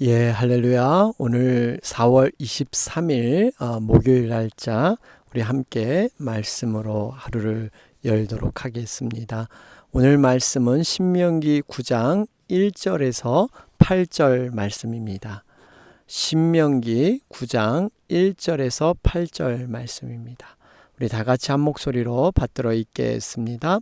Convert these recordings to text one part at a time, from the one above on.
예, 할렐루야. 오늘 4월 23일 목요일 날짜 우리 함께 말씀으로 하루를 열도록 하겠습니다. 오늘 말씀은 신명기 9장 1절에서 8절 말씀입니다. 신명기 9장 1절에서 8절 말씀입니다. 우리 다 같이 한 목소리로 받들어 읽겠습니다.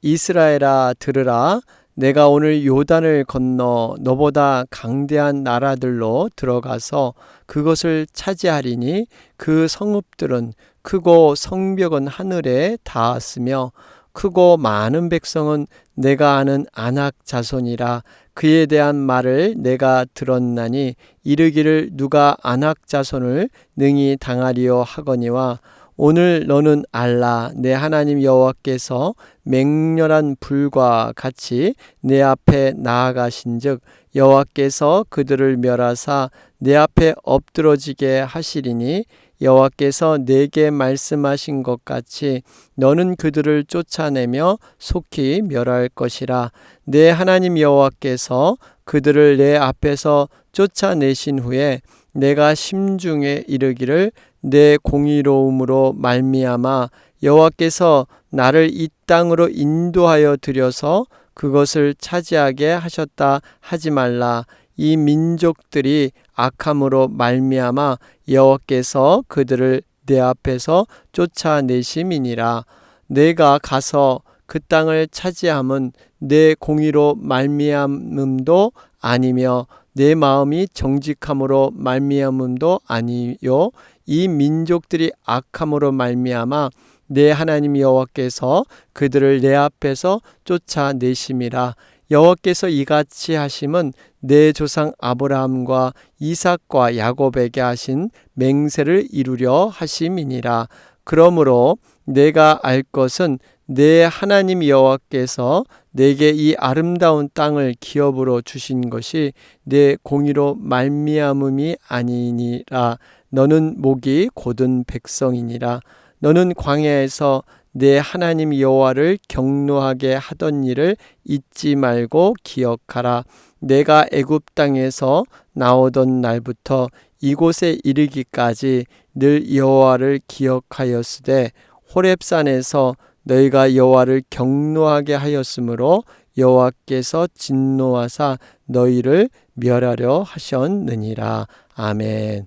이스라엘아 들으라. 내가 오늘 요단을 건너 너보다 강대한 나라들로 들어가서 그것을 차지하리니 그 성읍들은 크고 성벽은 하늘에 닿았으며 크고 많은 백성은 내가 아는 아낙 자손이라. 그에 대한 말을 내가 들었나니 이르기를 누가 아낙 자손을 능히 당하리요 하거니와 오늘 너는 알라. 내 하나님 여호와께서 맹렬한 불과 같이 내 앞에 나아가신즉 여호와께서 그들을 멸하사 내 앞에 엎드러지게 하시리니 여호와께서 내게 말씀하신 것 같이 너는 그들을 쫓아내며 속히 멸할 것이라. 내 하나님 여호와께서 그들을 내 앞에서 쫓아내신 후에 내가 심중에 이르기를 내 공의로움으로 말미암아 여호와께서 나를 이 땅으로 인도하여 들여서 그것을 차지하게 하셨다 하지 말라. 이 민족들이 악함으로 말미암아 여호와께서 그들을 내 앞에서 쫓아내심이니라. 내가 가서 그 땅을 차지함은 내 공의로 말미암음도 아니며 내 마음이 정직함으로 말미암음도 아니요 이 민족들이 악함으로 말미암아 내 하나님 여호와께서 그들을 내 앞에서 쫓아내심이라. 여호와께서 이같이 하심은 내 조상 아브라함과 이삭과 야곱에게 하신 맹세를 이루려 하심이니라. 그러므로 내가 알 것은 내 하나님 여호와께서 내게 이 아름다운 땅을 기업으로 주신 것이 내 공의로 말미암음이 아니니라. 너는 목이 곧은 백성이니라. 너는 광야에서 내 하나님 여호와를 경노하게 하던 일을 잊지 말고 기억하라. 내가 애굽 땅에서 나오던 날부터 이곳에 이르기까지 늘 여호와를 기억하였으되 호렙산에서 너희가 여호와를 경노하게 하였으므로 여호와께서 진노하사 너희를 멸하려 하셨느니라. 아멘.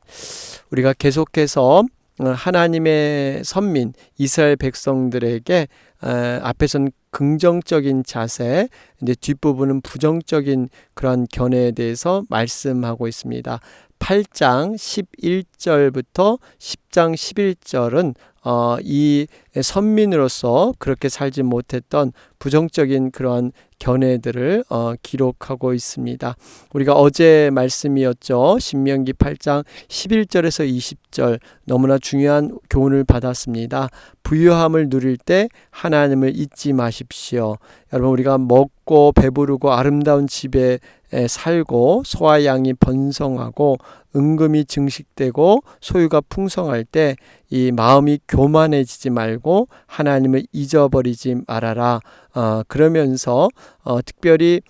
우리가 계속해서 하나님의 선민 이스라엘 백성들에게 앞에서는 긍정적인 자세, 이제 뒷부분은 부정적인 그런 견해에 대해서 말씀하고 있습니다. 8장 11절부터 10장 11절은 이 선민으로서 그렇게 살지 못했던 부정적인 그런 견해들을 기록하고 있습니다. 우리가 어제 말씀이었죠. 신명기 8장 11절에서 20절 너무나 중요한 교훈을 받았습니다. 부유함을 누릴 때 하나님을 잊지 마십시오. 여러분, 우리가 먹고 배부르고 아름다운 집에 살고 소와 양이 번성하고 은금이 증식되고 소유가 풍성할 때 이 마음이 교만해지지 말고 하나님을 잊어버리지 말아라. 그러면서 특별히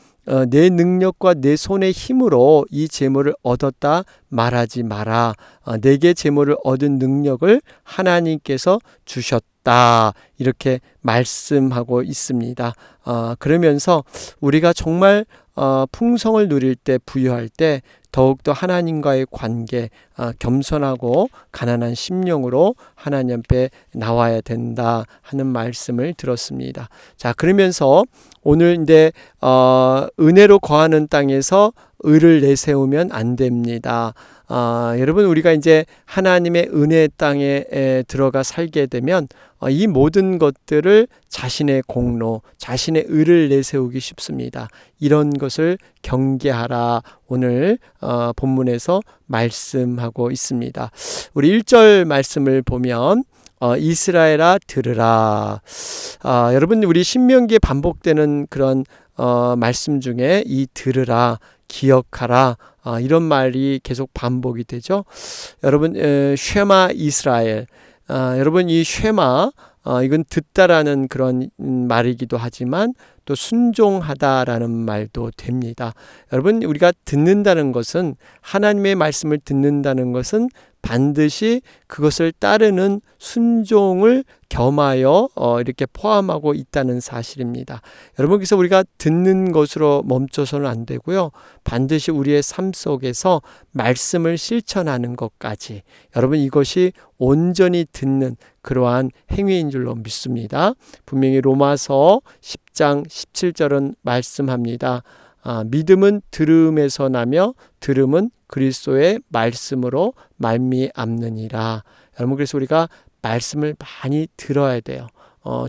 내 능력과 내 손의 힘으로 이 재물을 얻었다 말하지 마라. 내게 재물을 얻은 능력을 하나님께서 주셨다. 이렇게 말씀하고 있습니다. 그러면서 우리가 정말 풍성을 누릴 때, 부유할 때 더욱더 하나님과의 관계, 겸손하고 가난한 심령으로 하나님 앞에 나와야 된다 하는 말씀을 들었습니다. 자, 그러면서 오늘 이제 은혜로 거하는 땅에서 의를 내세우면 안 됩니다. 여러분, 우리가 이제 하나님의 은혜 땅에 들어가 살게 되면 이 모든 것들을 자신의 공로, 자신의 의를 내세우기 쉽습니다. 이런 것을 경계하라. 오늘 본문에서 말씀하고 있습니다. 우리 1절 말씀을 보면 이스라엘아 들으라. 여러분, 우리 신명기에 반복되는 그런 말씀 중에 이 들으라, 기억하라, 이런 말이 계속 반복이 되죠. 여러분, 쉐마 이스라엘. 여러분, 이 쉐마 이건 듣다라는 그런 말이기도 하지만 또 순종하다라는 말도 됩니다. 여러분, 우리가 듣는다는 것은, 하나님의 말씀을 듣는다는 것은 반드시 그것을 따르는 순종을 겸하여 이렇게 포함하고 있다는 사실입니다. 여러분, 그래서 우리가 듣는 것으로 멈춰서는 안 되고요. 반드시 우리의 삶 속에서 말씀을 실천하는 것까지, 여러분, 이것이 온전히 듣는 그러한 행위인 줄로 믿습니다. 분명히 로마서 10장 17절은 말씀합니다. 믿음은 들음에서 나며 들음은 그리스도의 말씀으로 말미암느니라. 여러분, 그래서 우리가 말씀을 많이 들어야 돼요.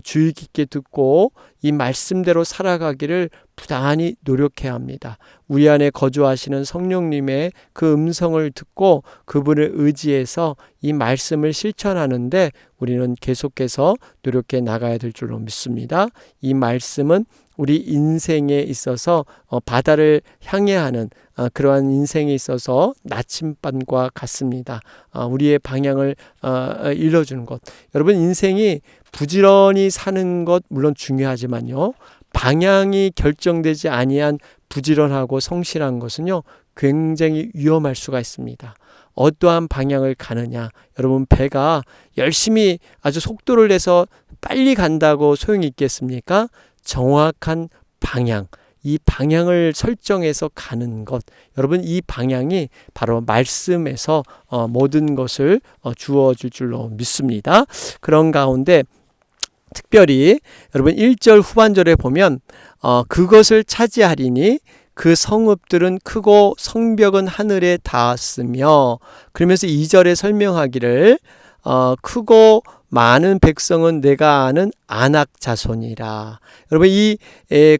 주의 깊게 듣고 이 말씀대로 살아가기를 부단히 노력해야 합니다. 우리 안에 거주하시는 성령님의 그 음성을 듣고 그분을 의지해서 이 말씀을 실천하는데 우리는 계속해서 노력해 나가야 될 줄로 믿습니다. 이 말씀은 우리 인생에 있어서 바다를 향해 하는 그러한 인생에 있어서 나침반과 같습니다. 우리의 방향을 일러주는 것. 여러분, 인생이 부지런히 사는 것 물론 중요하지만요, 방향이 결정되지 아니한 부지런하고 성실한 것은요, 굉장히 위험할 수가 있습니다. 어떠한 방향을 가느냐. 여러분, 배가 열심히 아주 속도를 내서 빨리 간다고 소용이 있겠습니까? 정확한 방향, 이 방향을 설정해서 가는 것, 여러분, 이 방향이 바로 말씀에서 모든 것을 주어줄 줄로 믿습니다. 그런 가운데 특별히 여러분 1절 후반절에 보면 그것을 차지하리니 그 성읍들은 크고 성벽은 하늘에 닿았으며, 그러면서 2절에 설명하기를 크고 많은 백성은 내가 아는 아낙 자손이라. 여러분, 이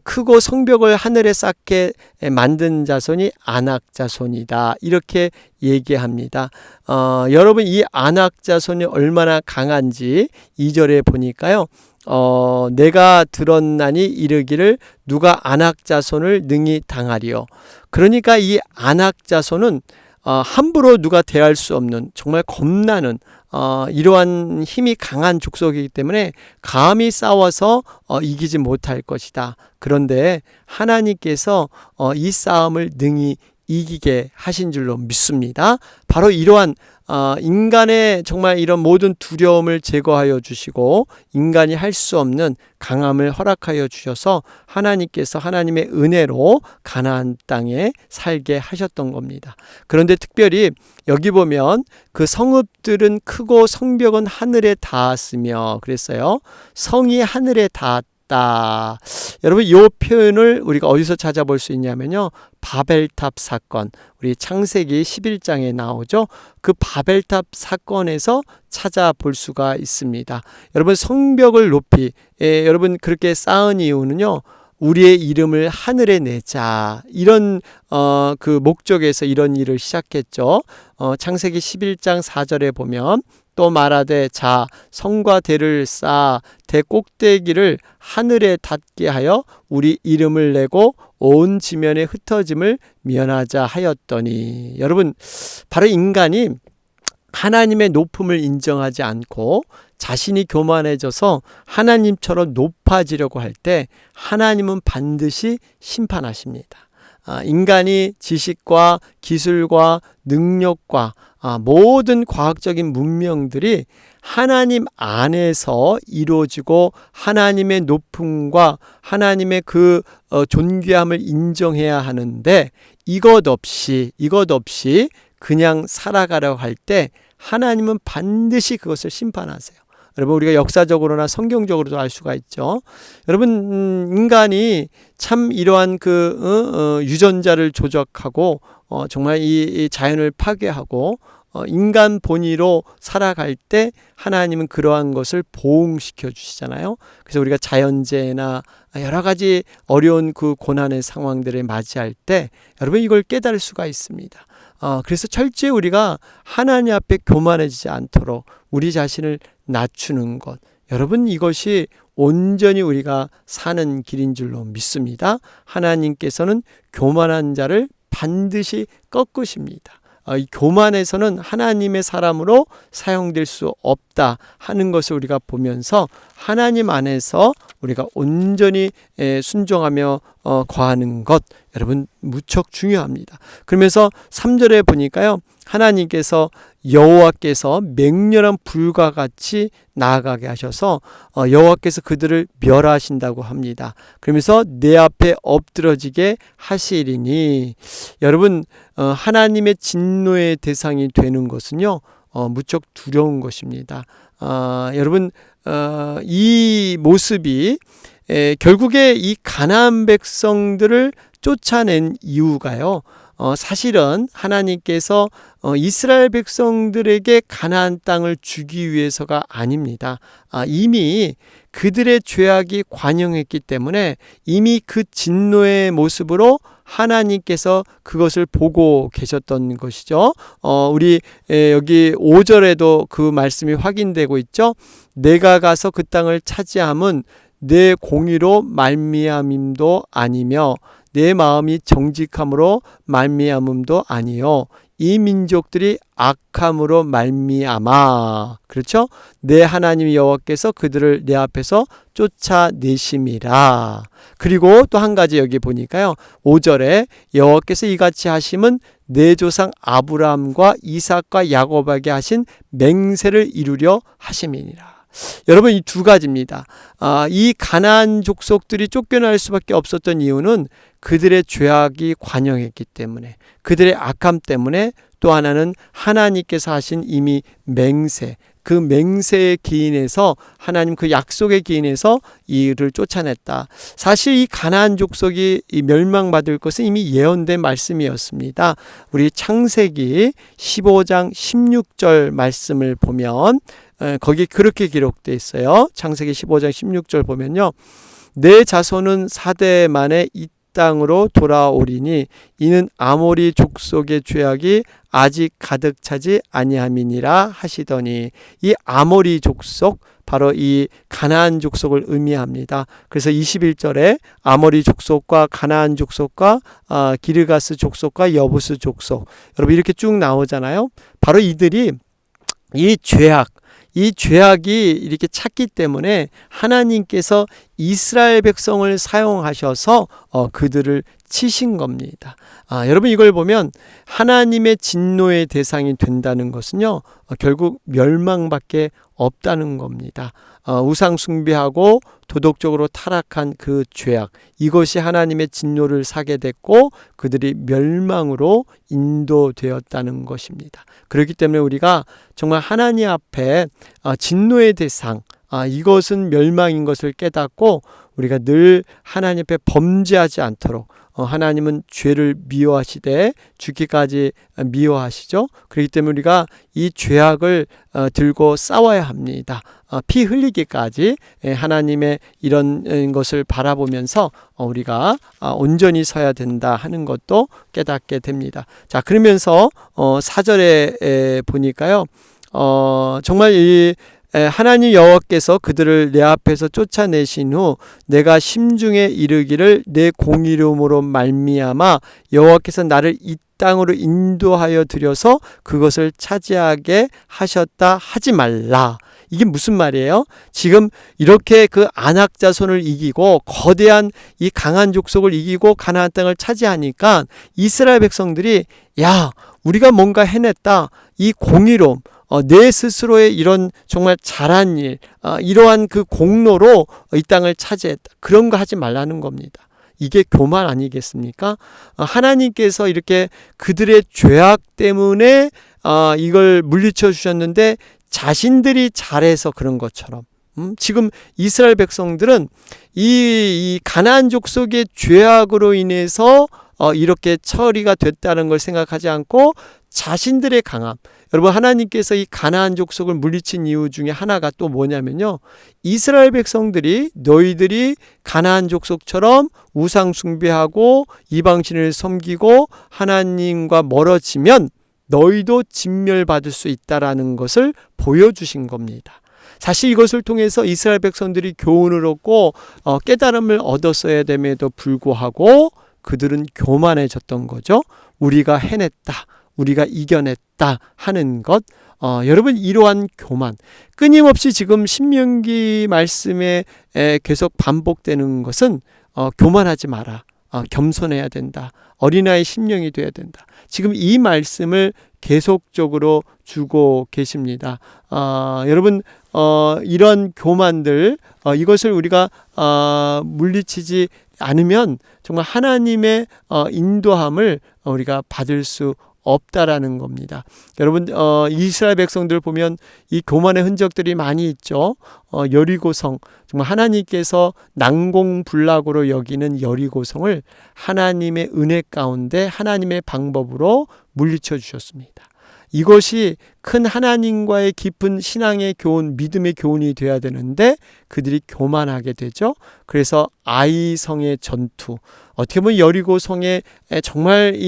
크고 성벽을 하늘에 쌓게 만든 자손이 아낙 자손이다, 이렇게 얘기합니다. 여러분, 이 아낙 자손이 얼마나 강한지 2절에 보니까요, 내가 들었나니 이르기를 누가 아낙 자손을 능히 당하리요. 그러니까 이 아낙 자손은 함부로 누가 대할 수 없는, 정말 겁나는 이러한 힘이 강한 족속이기 때문에 감히 싸워서 이기지 못할 것이다. 그런데 하나님께서 이 싸움을 능히 이기게 하신 줄로 믿습니다. 바로 이러한 인간의 정말 이런 모든 두려움을 제거하여 주시고 인간이 할 수 없는 강함을 허락하여 주셔서 하나님께서 하나님의 은혜로 가나안 땅에 살게 하셨던 겁니다. 그런데 특별히 여기 보면 그 성읍들은 크고 성벽은 하늘에 닿았으며 그랬어요. 성이 하늘에 닿았다. 여러분, 이 표현을 우리가 어디서 찾아볼 수 있냐면요, 바벨탑 사건, 우리 창세기 11장에 나오죠. 그 바벨탑 사건에서 찾아볼 수가 있습니다. 여러분, 성벽을 높이 여러분 그렇게 쌓은 이유는요, 우리의 이름을 하늘에 내자, 이런 그 목적에서 이런 일을 시작했죠. 창세기 11장 4절에 보면 또 말하되 자 성과 대를 쌓아 대 꼭대기를 하늘에 닿게 하여 우리 이름을 내고 온 지면에 흩어짐을 면하자 하였더니, 여러분, 바로 인간이 하나님의 높음을 인정하지 않고 자신이 교만해져서 하나님처럼 높아지려고 할 때 하나님은 반드시 심판하십니다. 인간이 지식과 기술과 능력과 모든 과학적인 문명들이 하나님 안에서 이루어지고 하나님의 높음과 하나님의 그 존귀함을 인정해야 하는데, 이것 없이 그냥 살아가려고 할 때 하나님은 반드시 그것을 심판하세요. 여러분, 우리가 역사적으로나 성경적으로도 알 수가 있죠. 여러분, 인간이 참 이러한 그 유전자를 조작하고 정말 이 자연을 파괴하고 인간 본위로 살아갈 때 하나님은 그러한 것을 보응시켜 주시잖아요. 그래서 우리가 자연재해나 여러 가지 어려운 그 고난의 상황들을 맞이할 때 여러분, 이걸 깨달을 수가 있습니다. 그래서 철저히 우리가 하나님 앞에 교만해지지 않도록 우리 자신을 낮추는 것, 여러분, 이것이 온전히 우리가 사는 길인 줄로 믿습니다. 하나님께서는 교만한 자를 반드시 꺾으십니다. 이 교만해서는 하나님의 사람으로 사용될 수 없다 하는 것을 우리가 보면서 하나님 안에서 우리가 온전히 순종하며 거하는 것, 여러분 무척 중요합니다. 그러면서 3절에 보니까요, 하나님께서 여호와께서 맹렬한 불과 같이 나아가게 하셔서 여호와께서 그들을 멸하신다고 합니다. 그러면서 내 앞에 엎드러지게 하시리니, 여러분 하나님의 진노의 대상이 되는 것은요 무척 두려운 것입니다. 여러분 이 모습이 결국에 이 가나안 백성들을 쫓아낸 이유가요, 사실은 하나님께서 이스라엘 백성들에게 가나안 땅을 주기 위해서가 아닙니다. 이미 그들의 죄악이 관영했기 때문에 이미 그 진노의 모습으로 하나님께서 그것을 보고 계셨던 것이죠. 우리 여기 5절에도 그 말씀이 확인되고 있죠. 내가 가서 그 땅을 차지함은 내 공의로 말미암음도 아니며 내 마음이 정직함으로 말미암음도 아니요 이 민족들이 악함으로 말미암아. 그렇죠? 내 하나님 여호와께서 그들을 내 앞에서 쫓아내심이라. 그리고 또 한 가지 여기 보니까요, 5절에 여호와께서 이같이 하심은 내 조상 아브라함과 이삭과 야곱에게 하신 맹세를 이루려 하심이니라. 여러분 이 두 가지입니다. 이 가나안 족속들이 쫓겨날 수밖에 없었던 이유는 그들의 죄악이 관영했기 때문에, 그들의 악함 때문에, 또 하나는 하나님께서 하신 이미 맹세, 그 맹세의 기인에서, 하나님 그 약속의 기인에서 이를 쫓아냈다. 사실 이 가나안 족속이 멸망받을 것은 이미 예언된 말씀이었습니다. 우리 창세기 15장 16절 말씀을 보면 거기 그렇게 기록되어 있어요. 창세기 15장 16절 보면요, 내 자손은 4대 만에 이 땅으로 돌아오리니 이는 아모리 족속의 죄악이 아직 가득 차지 아니함이니라 하시더니, 이 아모리 족속 바로 이 가나안 족속을 의미합니다. 그래서 21절에 아모리 족속과 가나안 족속과 기르가스 족속과 여부스 족속, 여러분 이렇게 쭉 나오잖아요. 바로 이들이 이 죄악이 이렇게 찼기 때문에 하나님께서 이스라엘 백성을 사용하셔서 그들을 치신 겁니다. 여러분 이걸 보면 하나님의 진노의 대상이 된다는 것은요, 결국 멸망밖에 없다는 겁니다. 우상 숭배하고 도덕적으로 타락한 그 죄악, 이것이 하나님의 진노를 사게 됐고 그들이 멸망으로 인도되었다는 것입니다. 그렇기 때문에 우리가 정말 하나님 앞에 진노의 대상, 이것은 멸망인 것을 깨닫고 우리가 늘 하나님 앞에 범죄하지 않도록, 하나님은 죄를 미워하시되 죽기까지 미워하시죠. 그렇기 때문에 우리가 이 죄악을 들고 싸워야 합니다. 피 흘리기까지 하나님의 이런 것을 바라보면서 우리가 온전히 서야 된다 하는 것도 깨닫게 됩니다. 자, 그러면서 4절에 보니까요, 정말 이 하나님 여호와께서 그들을 내 앞에서 쫓아내신 후 내가 심중에 이르기를 내 공의로움으로 말미암아 여호와께서 나를 이 땅으로 인도하여 들여서 그것을 차지하게 하셨다 하지 말라. 이게 무슨 말이에요? 지금 이렇게 그 아낙 자손을 이기고 거대한 이 강한 족속을 이기고 가나안 땅을 차지하니까 이스라엘 백성들이, 야, 우리가 뭔가 해냈다, 이 공의로움, 내 스스로의 이런 정말 잘한 일, 이러한 그 공로로 이 땅을 차지했다, 그런 거 하지 말라는 겁니다. 이게 교만 아니겠습니까? 하나님께서 이렇게 그들의 죄악 때문에 이걸 물리쳐 주셨는데 자신들이 잘해서 그런 것처럼, 지금 이스라엘 백성들은 이 가나안 족속의 죄악으로 인해서 이렇게 처리가 됐다는 걸 생각하지 않고 자신들의 강함, 여러분 하나님께서 이 가나안 족속을 물리친 이유 중에 하나가 또 뭐냐면요, 이스라엘 백성들이 너희들이 가나안 족속처럼 우상 숭배하고 이방신을 섬기고 하나님과 멀어지면 너희도 진멸받을 수 있다라는 것을 보여주신 겁니다. 사실 이것을 통해서 이스라엘 백성들이 교훈을 얻고 깨달음을 얻었어야 됨에도 불구하고 그들은 교만해졌던 거죠. 우리가 해냈다, 우리가 이겨냈다 하는 것. 여러분, 이러한 교만, 끊임없이 지금 신명기 말씀에 계속 반복되는 것은 교만하지 마라. 겸손해야 된다. 어린아이 심령이 돼야 된다. 지금 이 말씀을 계속적으로 주고 계십니다. 여러분, 이런 교만들, 이것을 우리가 물리치지 않으면 정말 하나님의 인도함을 우리가 받을 수 없다라는 겁니다. 여러분, 이스라엘 백성들 보면 이 교만의 흔적들이 많이 있죠. 여리고성, 정말 하나님께서 난공불락으로 여기는 여리고성을 하나님의 은혜 가운데 하나님의 방법으로 물리쳐 주셨습니다. 이것이 큰 하나님과의 깊은 신앙의 교훈, 믿음의 교훈이 되어야 되는데 그들이 교만하게 되죠. 그래서 아이성의 전투, 어떻게 보면 여리고성에 정말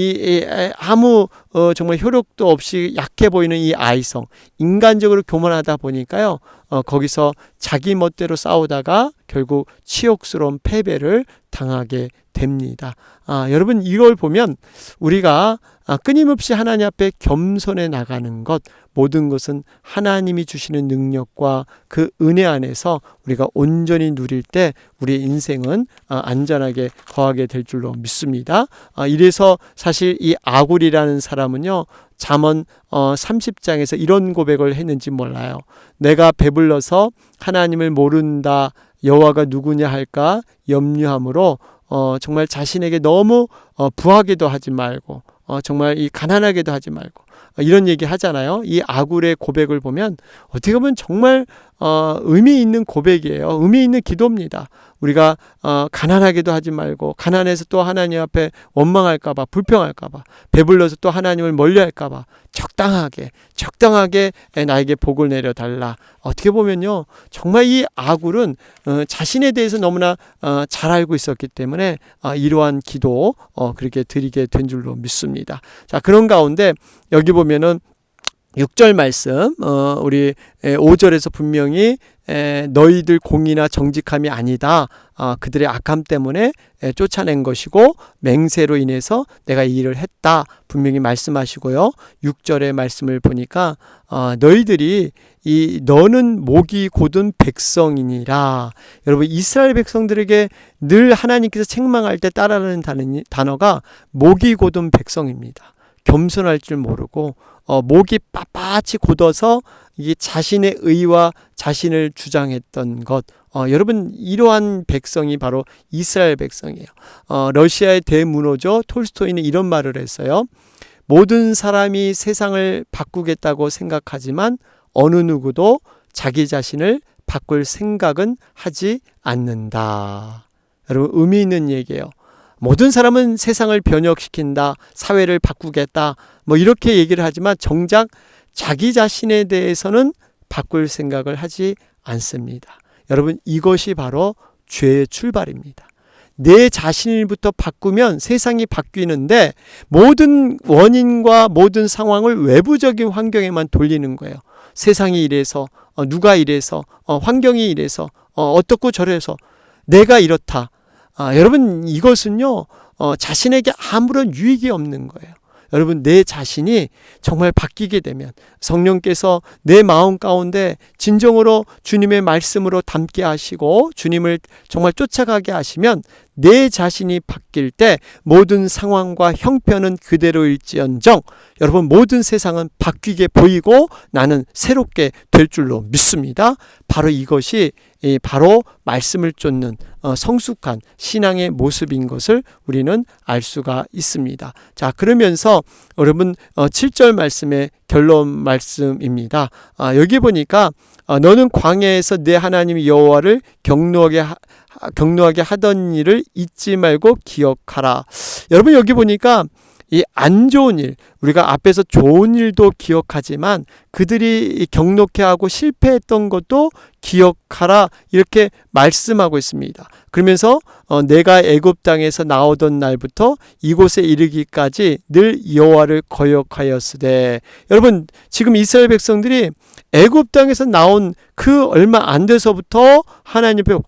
아무 정말 효력도 없이 약해 보이는 이 아이성, 인간적으로 교만하다 보니까요, 거기서 자기 멋대로 싸우다가 결국 치욕스러운 패배를 당하게 됩니다. 여러분, 이걸 보면 우리가 끊임없이 하나님 앞에 겸손해 나가는 것, 모든 것은 하나님이 주시는 능력과 그 은혜 안에서 우리가 온전히 누릴 때 우리의 인생은 안전하게 거하게 될 줄로 믿습니다. 이래서 사실 이 아굴이라는 사람은요, 잠언 30장에서 이런 고백을 했는지 몰라요. 내가 배불러서 하나님을 모른다, 여호와가 누구냐 할까 염려함으로 정말 자신에게 너무 부하게도 하지 말고 정말 이 가난하게도 하지 말고 이런 얘기 하잖아요. 이 아굴의 고백을 보면 어떻게 보면 정말 의미 있는 고백이에요. 의미 있는 기도입니다. 우리가 가난하게도 하지 말고, 가난해서 또 하나님 앞에 원망할까봐, 불평할까봐, 배불러서 또 하나님을 멀리할까봐 적당하게 나에게 복을 내려달라. 어떻게 보면요, 정말 이 아굴은 자신에 대해서 너무나 잘 알고 있었기 때문에 이러한 기도 그렇게 드리게 된 줄로 믿습니다. 자, 그런 가운데 여기 보면은 6절 말씀, 우리 5절에서 분명히 너희들 공의나 정직함이 아니다. 그들의 악함 때문에 쫓아낸 것이고 맹세로 인해서 내가 이 일을 했다. 분명히 말씀하시고요. 6절의 말씀을 보니까 너희들이 너는 목이 곧은 백성이니라. 여러분, 이스라엘 백성들에게 늘 하나님께서 책망할 때 따라하는 단어가 목이 곧은 백성입니다. 겸손할 줄 모르고 목이 빳빳이 곧어서 이게 자신의 의와 자신을 주장했던 것. 여러분, 이러한 백성이 바로 이스라엘 백성이에요. 러시아의 대문호죠. 톨스토이는 이런 말을 했어요. 모든 사람이 세상을 바꾸겠다고 생각하지만 어느 누구도 자기 자신을 바꿀 생각은 하지 않는다. 여러분, 의미 있는 얘기예요. 모든 사람은 세상을 변혁시킨다, 사회를 바꾸겠다, 이렇게 얘기를 하지만 정작 자기 자신에 대해서는 바꿀 생각을 하지 않습니다. 여러분, 이것이 바로 죄의 출발입니다. 내 자신부터 바꾸면 세상이 바뀌는데 모든 원인과 모든 상황을 외부적인 환경에만 돌리는 거예요. 세상이 이래서, 누가 이래서, 환경이 이래서, 어떻고 저래서 내가 이렇다. 여러분, 이것은요, 자신에게 아무런 유익이 없는 거예요. 여러분, 내 자신이 정말 바뀌게 되면, 성령께서 내 마음 가운데 진정으로 주님의 말씀으로 담게 하시고 주님을 정말 쫓아가게 하시면 내 자신이 바뀔 때 모든 상황과 형편은 그대로일지언정 여러분, 모든 세상은 바뀌게 보이고 나는 새롭게 될 줄로 믿습니다. 바로 이것이 바로 말씀을 쫓는 성숙한 신앙의 모습인 것을 우리는 알 수가 있습니다. 자, 그러면서 여러분 7절 말씀의 결론 말씀입니다. 여기 보니까 너는 광야에서 내 하나님 여호와를 경노하게 하던 일을 잊지 말고 기억하라. 여러분, 여기 보니까 이 안 좋은 일, 우리가 앞에서 좋은 일도 기억하지만 그들이 경노케 하고 실패했던 것도 기억하라, 이렇게 말씀하고 있습니다. 그러면서 내가 애굽 땅에서 나오던 날부터 이곳에 이르기까지 늘 여호와를 거역하였으되. 여러분, 지금 이스라엘 백성들이 애굽 땅에서 나온 그 얼마 안 돼서부터 하나님 앞에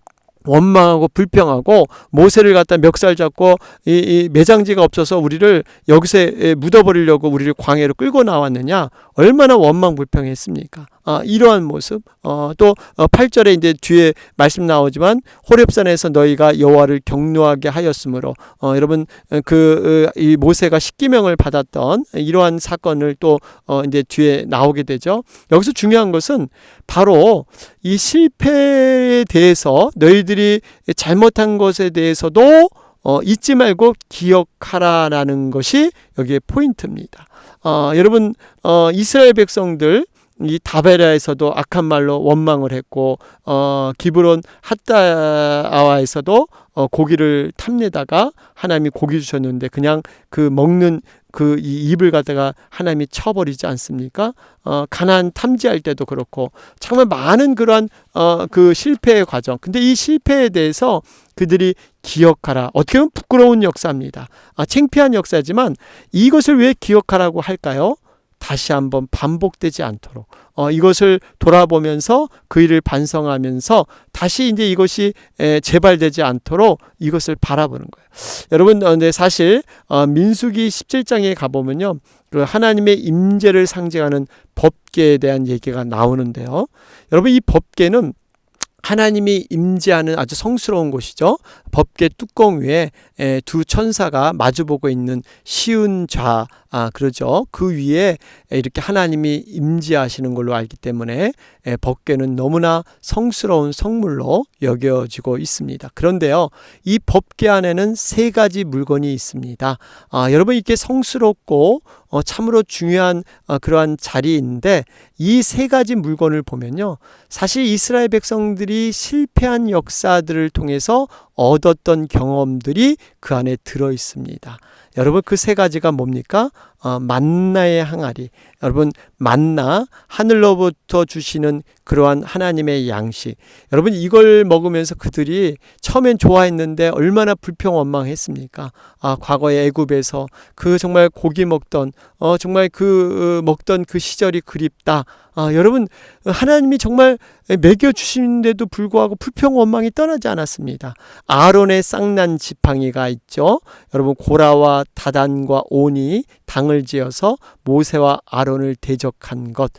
원망하고 불평하고 모세를 갖다 멱살 잡고 이 매장지가 없어서 우리를 여기서 묻어버리려고 우리를 광야로 끌고 나왔느냐, 얼마나 원망 불평했습니까? 이러한 모습. 또 8절에 이제 뒤에 말씀 나오지만 호렙산에서 너희가 여호와를 경노하게 하였으므로 여러분 이 모세가 십계명을 받았던 이러한 사건을 또 이제 뒤에 나오게 되죠. 여기서 중요한 것은 바로 이 실패에 대해서 너희들이 잘못한 것에 대해서도 잊지 말고 기억하라라는 것이 여기에 포인트입니다. 여러분 이스라엘 백성들 이 다베라에서도 악한 말로 원망을 했고 기브론 핫다아와에서도 고기를 탐내다가 하나님이 고기 주셨는데 그냥 그 먹는 이 입을 갖다가 하나님이 쳐버리지 않습니까? 가나안 탐지할 때도 그렇고 정말 많은 그러한 그 실패의 과정. 근데 이 실패에 대해서 그들이 기억하라. 어떻게 보면 부끄러운 역사입니다. 창피한 역사지만 이것을 왜 기억하라고 할까요? 다시 한번 반복되지 않도록 이것을 돌아보면서 그 일을 반성하면서 다시 이제 이것이 재발되지 않도록 이것을 바라보는 거예요. 여러분, 근데 사실 민수기 17장에 가보면요, 그 하나님의 임재를 상징하는 법궤에 대한 얘기가 나오는데요. 여러분, 이 법궤는 하나님이 임재하는 아주 성스러운 곳이죠. 법궤 뚜껑 위에 두 천사가 마주보고 있는 시은 좌, 그러죠. 그 위에 이렇게 하나님이 임재하시는 걸로 알기 때문에 법궤는 너무나 성스러운 성물로 여겨지고 있습니다. 그런데요, 이 법궤 안에는 세 가지 물건이 있습니다. 여러분, 이렇게 성스럽고 참으로 중요한 그러한 자리인데 이 세 가지 물건을 보면요, 사실 이스라엘 백성들이 실패한 역사들을 통해서 얻었던 경험들이 그 안에 들어 있습니다. 여러분, 그 세 가지가 뭡니까? 만나의 항아리. 여러분, 만나, 하늘로부터 주시는 그러한 하나님의 양식. 여러분, 이걸 먹으면서 그들이 처음엔 좋아했는데 얼마나 불평원망했습니까? 과거의 애굽에서 그 정말 고기 먹던 정말 먹던 그 시절이 그립다. 여러분, 하나님이 정말 먹여주시는데도 불구하고 불평원망이 떠나지 않았습니다. 아론의 쌍난 지팡이가 있죠. 여러분, 고라와 다단과 온이 당을 지어서 모세와 아론을 대적한 것,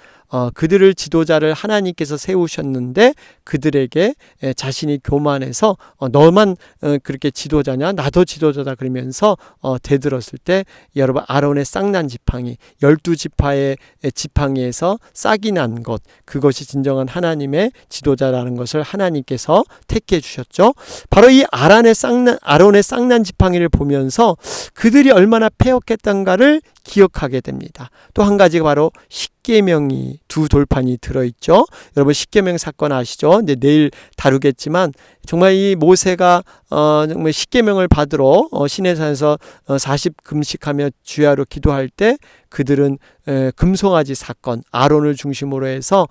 그들을 지도자를 하나님께서 세우셨는데 그들에게 자신이 교만해서 너만 그렇게 지도자냐, 나도 지도자다 그러면서 대들었을 때 여러분, 아론의 쌍난 지팡이, 12지파의 지팡이에서 싹이 난 것, 그것이 진정한 하나님의 지도자라는 것을 하나님께서 택해 주셨죠. 바로 이 아론의 쌍난 지팡이를 보면서 그들이 얼마나 패역했던가를 기억하게 됩니다. 또 한 가지가 바로 십계명이 두 돌판이 들어있죠. 여러분, 십계명 사건 아시죠? 근데 내일 다루겠지만 정말 이 모세가 정말 십계명을 받으러 시내산에서 40 금식하며 주야로 기도할 때 그들은 금송아지 사건, 아론을 중심으로 해서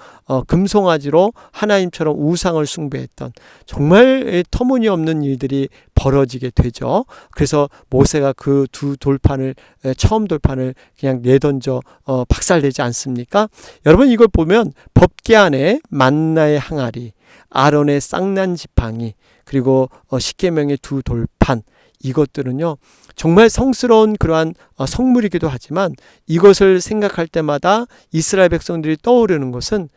금송아지로 하나님처럼 우상을 숭배했던 정말 터무니없는 일들이 벌어지게 되죠. 그래서 모세가 그 두 돌판을, 처음 돌판을 그냥 내던져 박살내지 않습니까? 여러분, 이걸 보면 법궤 안에 만나의 항아리, 아론의 쌍난 지팡이, 그리고 십계명의 두 돌판, 이것들은요 정말 성스러운 그러한 성물이기도 하지만 이것을 생각할 때마다 이스라엘 백성들이 떠오르는 것은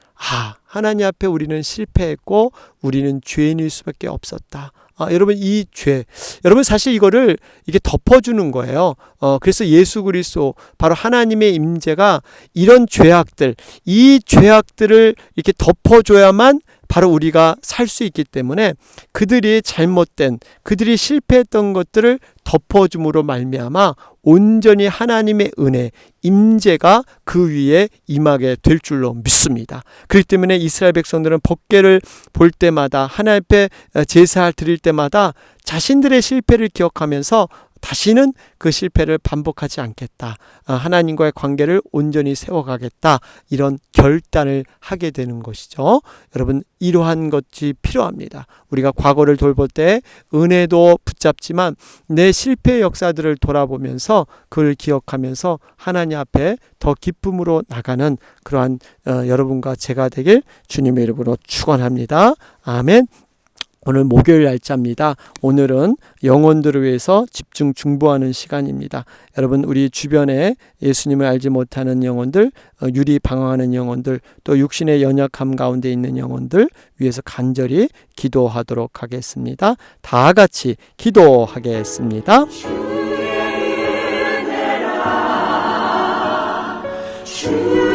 하나님 앞에 우리는 실패했고 우리는 죄인일 수밖에 없었다. 여러분, 이 죄, 여러분 사실 이거를 이게 덮어주는 거예요. 그래서 예수 그리스도, 바로 하나님의 임재가 이런 죄악들, 이 죄악들을 이렇게 덮어줘야만 바로 우리가 살 수 있기 때문에 그들이 잘못된, 그들이 실패했던 것들을 덮어줌으로 말미암아 온전히 하나님의 은혜, 임재가 그 위에 임하게 될 줄로 믿습니다. 그렇기 때문에 이스라엘 백성들은 법궤를 볼 때마다, 하나님 앞에 제사 드릴 때마다 자신들의 실패를 기억하면서 다시는 그 실패를 반복하지 않겠다, 하나님과의 관계를 온전히 세워가겠다, 이런 결단을 하게 되는 것이죠. 여러분, 이러한 것이 필요합니다. 우리가 과거를 돌볼 때 은혜도 붙잡지만 내 실패의 역사들을 돌아보면서 그걸 기억하면서 하나님 앞에 더 기쁨으로 나가는 그러한 여러분과 제가 되길 주님의 이름으로 축원합니다. 아멘. 오늘 목요일 날짜입니다. 오늘은 영혼들을 위해서 집중 중보하는 시간입니다. 여러분, 우리 주변에 예수님을 알지 못하는 영혼들, 유리 방황하는 영혼들, 또 육신의 연약함 가운데 있는 영혼들 위해서 간절히 기도하도록 하겠습니다. 다 같이 기도하겠습니다. 주의